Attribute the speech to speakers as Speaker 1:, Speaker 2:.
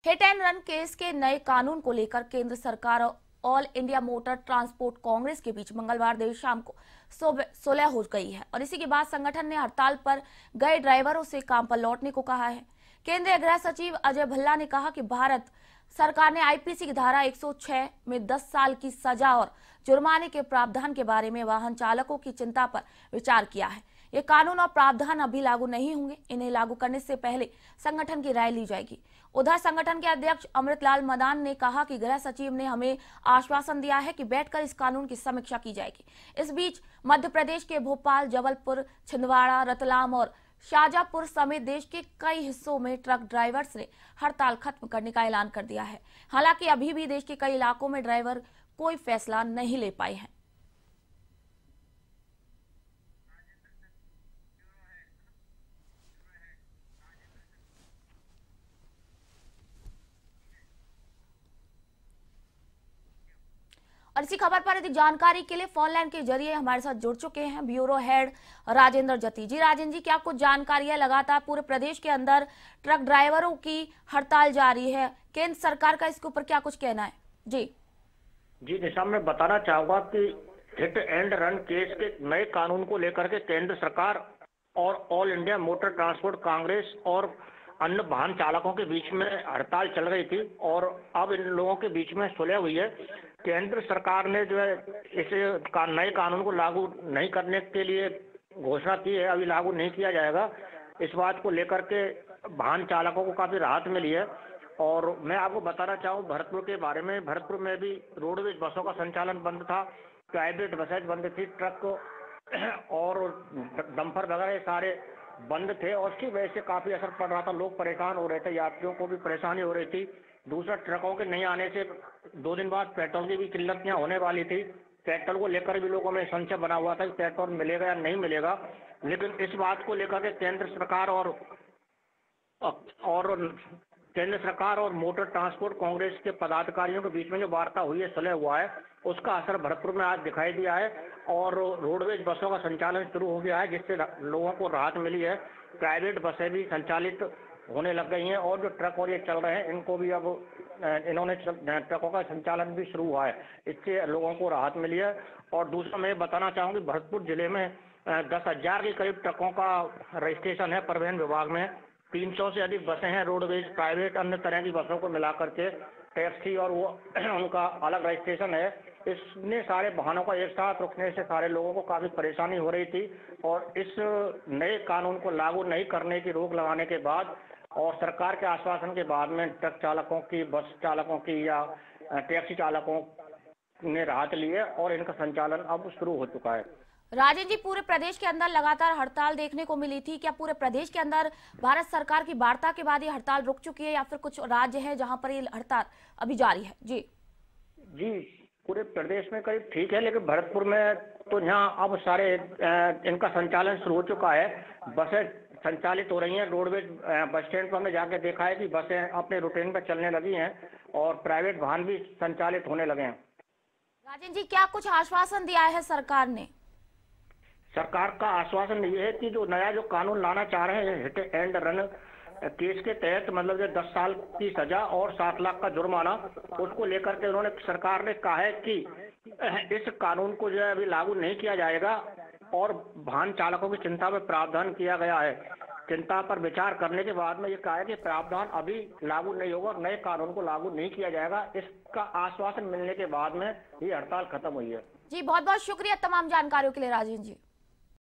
Speaker 1: Hit and run case के नए कानून को लेकर केंद्र सरकार और all India motor transport Congress के बीच मंगलवार देर शाम को सुलह हो गई है और इसी के बाद संगठन ने हड़ताल पर गए ड्राइवरों से काम पर लौटने को कहा है। केंद्रीय गृह सचिव अजय भल्ला ने कहा कि भारत सरकार ने आईपीसी की धारा 106 में 10 साल की सजा और जुर्माने के प्रावधान के बारे में वाहन चालकों की चिंता पर विचार किया है। ये कानून और प्रावधान अभी लागू नहीं होंगे, इन्हें लागू करने से पहले संगठन की राय ली जाएगी। उधर संगठन के अध्यक्ष अमृतलाल मदान ने कहा कि गृह सचिव ने हमें आश्वासन दिया है कि बैठकर इस कानून की समीक्षा की जाएगी। इस बीच मध्य प्रदेश के भोपाल, जबलपुर, छिंदवाड़ा, रतलाम और शाजापुर समेत देश के कई हिस्सों में ट्रक ड्राइवर्स ने हड़ताल खत्म करने का ऐलान कर दिया है। हालांकि अभी भी देश के कई इलाकों में ड्राइवर कोई फैसला नहीं ले पाए हैं। और इसी खबर पर अधिक जानकारी के लिए फोन लाइन के जरिए हमारे साथ जुड़ चुके हैं ब्यूरो हेड राजेंद्र जती जी। राजेंद्र जी, क्या कुछ जानकारी है? लगातार पूरे प्रदेश के अंदर ट्रक ड्राइवरों की हड़ताल जारी है, केंद्र सरकार का इसके ऊपर क्या कुछ कहना है? जी
Speaker 2: निशा, मैं बताना चाहूंगा कि हिट एंड रन केस के नए कानून को लेकर के केंद्र सरकार और all India motor transport Congress और अन्य वाहन चालकों के बीच में हड़ताल चल रही थी और अब इन लोगों के बीच में सुलह हुई है। केंद्र सरकार ने जो है इस नए कानून को लागू नहीं करने के लिए घोषणा की है, अभी लागू नहीं किया जाएगा। इस बात को लेकर के वाहन चालकों को काफी राहत मिली है। और मैं आपको बताना चाहूँ भरतपुर के बारे में, भरतपुर में भी रोडवेज बसों का संचालन बंद था, प्राइवेट बसें बंद थी, ट्रक और डंपर वगैरह सारे बंद थे और उसकी वजह से काफी असर पड़ रहा था। लोग परेशान हो रहे थे, यात्रियों को भी परेशानी हो रही थी। दूसरा, ट्रकों के नहीं आने से 2 दिन बाद पेट्रोल की भी किल्लत यहाँ होने वाली थी। पेट्रोल को लेकर भी लोगों में संशय बना हुआ था कि पेट्रोल मिलेगा या नहीं मिलेगा। लेकिन इस बात को लेकर के केंद्र सरकार और मोटर ट्रांसपोर्ट कांग्रेस के पदाधिकारियों के बीच में जो वार्ता हुई है, सुलह हुआ है, उसका असर भरतपुर में आज दिखाई दिया है और रोडवेज बसों का संचालन शुरू हो गया है, जिससे लोगों को राहत मिली है। प्राइवेट बसें भी संचालित होने लग गई हैं और जो ट्रक और ये चल रहे हैं इनको भी अब इन्होंने ट्रकों का संचालन भी शुरू हुआ है, इससे लोगों को राहत मिली है। और दूसरा मैं बताना चाहूँगी भरतपुर जिले में 10,000 के करीब ट्रकों का रजिस्ट्रेशन है परिवहन विभाग में। 300 से अधिक बसें हैं रोडवेज, प्राइवेट, अन्य तरह की बसों को मिलाकर के, टैक्सी और वो उनका अलग रजिस्ट्रेशन है। इसने सारे वाहनों का एक साथ रुकने से सारे लोगों को काफी परेशानी हो रही थी और इस नए कानून को लागू नहीं करने की रोक लगाने के बाद और सरकार के आश्वासन के बाद में ट्रक चालकों की, बस चालकों की या टैक्सी चालकों ने राहत ली है और इनका संचालन अब शुरू हो चुका है।
Speaker 1: राजेंद्र जी, पूरे प्रदेश के अंदर लगातार हड़ताल देखने को मिली थी, क्या पूरे प्रदेश के अंदर भारत सरकार की वार्ता के बाद ये हड़ताल रुक चुकी है या फिर कुछ राज्य है जहां पर ये हड़ताल अभी जारी है?
Speaker 2: जी, पूरे प्रदेश में करीब ठीक है, लेकिन भरतपुर में तो यहाँ अब सारे इनका संचालन शुरू हो चुका है। बसें संचालित हो रही हैं। रोडवेज बस स्टैंड पर हमने जाके देखा है कि बसें अपने रूटीन पर चलने लगी हैं और प्राइवेट वाहन भी संचालित होने लगे हैं।
Speaker 1: राजेंद्र जी, क्या कुछ आश्वासन दिया है सरकार ने?
Speaker 2: सरकार का आश्वासन ये है कि जो नया जो कानून लाना चाह रहे हैं हिट एंड रन केस के तहत, मतलब जो 10 साल की सजा और 7 लाख का जुर्माना, उसको लेकर के उन्होंने, सरकार ने कहा है कि इस कानून को जो है अभी लागू नहीं किया जाएगा और वाहन चालकों की चिंता में प्रावधान किया गया है। चिंता पर विचार करने के बाद में ये कहा है कि प्रावधान अभी लागू नहीं होगा और नए कानून को लागू नहीं किया जाएगा। इसका आश्वासन मिलने के बाद में ये हड़ताल खत्म हुई है।
Speaker 1: जी, बहुत बहुत शुक्रिया तमाम जानकारियों के लिए राजेंद्र जी।